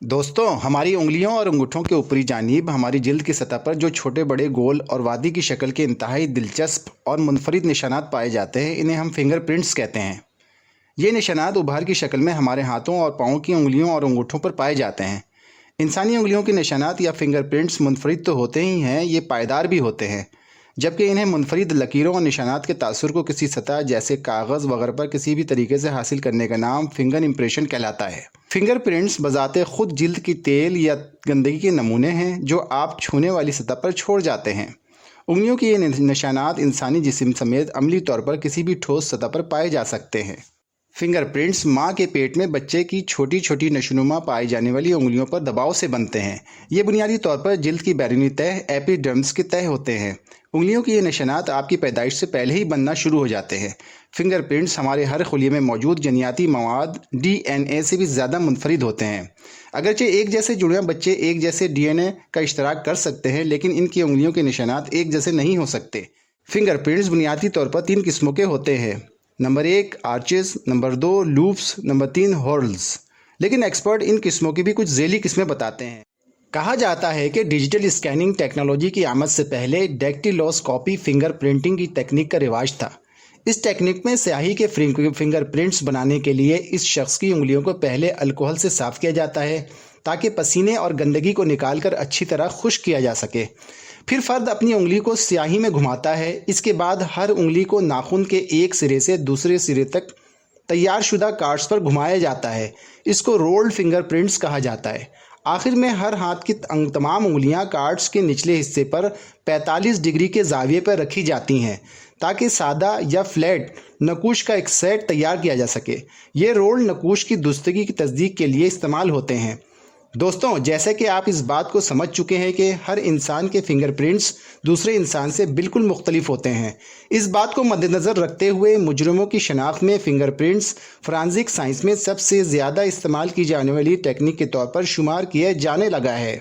दोस्तों, हमारी उंगलियों और अंगूठों के ऊपरी जानिब हमारी जिल्द की सतह पर जो छोटे बड़े गोल और वादी की शक्ल के इंतहाई दिलचस्प और मुनफरिद निशानात पाए जाते हैं, इन्हें हम फिंगरप्रिंट्स कहते हैं। ये निशानात उभार की शक्ल में हमारे हाथों और पाँवों की उंगलियों और अंगूठों पर पाए जाते हैं। इंसानी उंगलियों के निशानात या फिंगरप्रिंट्स मुनफरिद तो होते ही हैं, ये पायदार भी होते हैं, जबकि इन्हें मुनफरिद लकीरों और निशानात के तासुर को किसी सतह जैसे कागज़ वगैरह पर किसी भी तरीके से हासिल करने का नाम फिंगर इम्प्रेशन कहलाता है। फिंगरप्रिंट्स बजाते खुद जिल्द की तेल या गंदगी के नमूने हैं जो आप छूने वाली सतह पर छोड़ जाते हैं। उंगलियों के ये निशानात इंसानी जिस्म समेत अमली तौर पर किसी भी ठोस सतह पर पाए जा सकते हैं। फिंगरप्रिंट्स माँ के पेट में बच्चे की छोटी छोटी नशोनुमा पाई जाने वाली उंगलियों पर दबाव से बनते हैं। ये बुनियादी तौर पर जिल्द की बैरूनी तह एपिडर्मिस के तह होते हैं। उंगलियों के ये निशानात आपकी पैदाइश से पहले ही बनना शुरू हो जाते हैं। फिंगरप्रिंट्स हमारे हर खुलिये में मौजूद जनियाती मवाद DNA से भी ज़्यादा मुनफरिद होते हैं। अगरचे एक जैसे जुड़वा बच्चे एक जैसे DNA का इश्तराक कर सकते हैं, लेकिन इनकी उंगलियों के निशानात एक जैसे नहीं हो सकते। फिंगरप्रिंट्स बुनियादी तौर पर 3 किस्मों के होते हैं। Number 1 arches, number 2 loops, number 3 हॉर्ल्स। लेकिन एक्सपर्ट इन किस्मों की भी कुछ ज़ेली किस्में बताते हैं। कहा जाता है कि डिजिटल स्कैनिंग टेक्नोलॉजी की आमद से पहले डेक्टिलोस्कोपी फिंगर प्रिंटिंग की तकनीक का रिवाज था। इस टेक्निक में स्याही के फिंगरप्रिंट्स बनाने के लिए इस शख्स की उंगलियों को पहले अल्कोहल से साफ़ किया जाता है ताकि पसीने और गंदगी को निकालकर अच्छी तरह खुश्क किया जा सके। फिर फ़र्द अपनी उंगली को स्याही में घुमाता है। इसके बाद हर उंगली को नाखून के एक सिरे से दूसरे सिरे तक तैयार शुदा कार्ड्स पर घुमाया जाता है। इसको रोल्ड फिंगरप्रिंट्स कहा जाता है। आखिर में हर हाथ की तमाम उंगलियां कार्ड्स के निचले हिस्से पर 45 डिग्री के जाविये पर रखी जाती हैं ताकि सादा या फ्लैट नकूश का एक सेट तैयार किया जा सके। ये रोल्ड नकूश की दुरुस्तगी की तस्दीक के लिए इस्तेमाल होते हैं। दोस्तों, जैसे कि आप इस बात को समझ चुके हैं कि हर इंसान के फिंगरप्रिंट्स दूसरे इंसान से बिल्कुल मुख्तलिफ होते हैं। इस बात को मद्देनज़र रखते हुए मुजरिमों की शनाख्त में फिंगरप्रिंट्स फॉरेंसिक साइंस में सबसे ज़्यादा इस्तेमाल की जाने वाली टेक्निक के तौर पर शुमार किया जाने लगा है।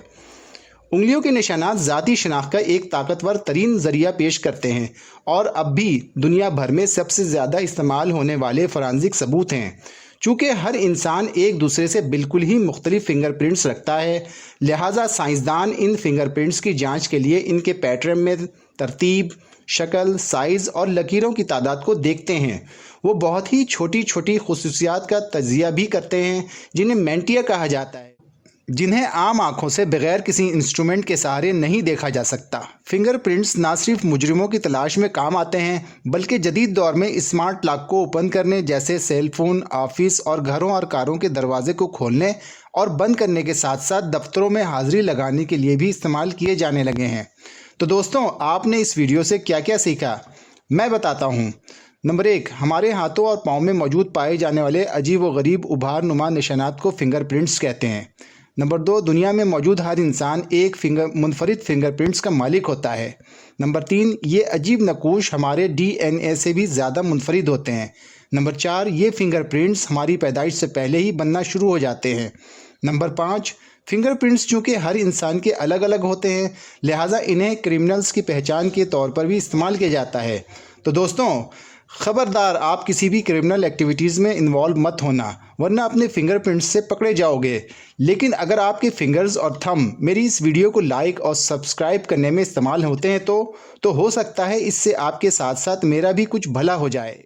उंगलियों के निशानात ज़ाती शनाख्त का एक ताकतवर तरीन ज़रिया पेश करते हैं और अब भी दुनिया भर में सबसे ज़्यादा इस्तेमाल होने वाले फॉरेंसिक सबूत हैं। चूँकि हर इंसान एक दूसरे से बिल्कुल ही मुख्तलिफ फिंगरप्रिंट्स रखता है, लिहाजा साइंसदान इन फिंगरप्रिंट्स की जांच के लिए इनके पैटर्न में तरतीब, शक्ल, साइज़ और लकीरों की तादाद को देखते हैं। वो बहुत ही छोटी छोटी खुसूसियात का तजिया भी करते हैं जिन्हें मेंटिया कहा जाता है, जिन्हें आम आँखों से बगैर किसी इंस्ट्रूमेंट के सहारे नहीं देखा जा सकता। फिंगरप्रिंट्स ना सिर्फ मुजरिमों की तलाश में काम आते हैं, बल्कि जदीद दौर में स्मार्ट लॉक को ओपन करने जैसे सेल फोन, ऑफिस और घरों और कारों के दरवाजे को खोलने और बंद करने के साथ साथ दफ्तरों में हाजिरी लगाने के लिए भी इस्तेमाल किए जाने लगे हैं। तो दोस्तों, आपने इस वीडियो से क्या क्या सीखा, मैं बताता हूँ। नंबर 1, हमारे हाथों और पाँव में मौजूद पाए जाने वाले अजीब व गरीब उभार नुमा निशानात को फिंगरप्रिंट्स कहते हैं। नंबर 2, दुनिया में मौजूद हर इंसान एक मुनफरिद फिंगरप्रिंट्स का मालिक होता है। नंबर 3, ये अजीब नकूश हमारे DNA से भी ज़्यादा मुनफरिद होते हैं। नंबर 4, ये फिंगरप्रिंट्स हमारी पैदाइश से पहले ही बनना शुरू हो जाते हैं। नंबर 5, फिंगरप्रिंट्स चूँकि हर इंसान के अलग अलग होते हैं, लिहाजा इन्हें क्रिमिनल्स की पहचान के तौर पर भी इस्तेमाल किया जाता है। तो दोस्तों, ख़बरदार, आप किसी भी क्रिमिनल एक्टिविटीज़ में इन्वॉल्व मत होना, वरना अपने फिंगरप्रिंट्स से पकड़े जाओगे। लेकिन अगर आपके फिंगर्स और थंब मेरी इस वीडियो को लाइक और सब्सक्राइब करने में इस्तेमाल होते हैं तो हो सकता है इससे आपके साथ साथ मेरा भी कुछ भला हो जाए।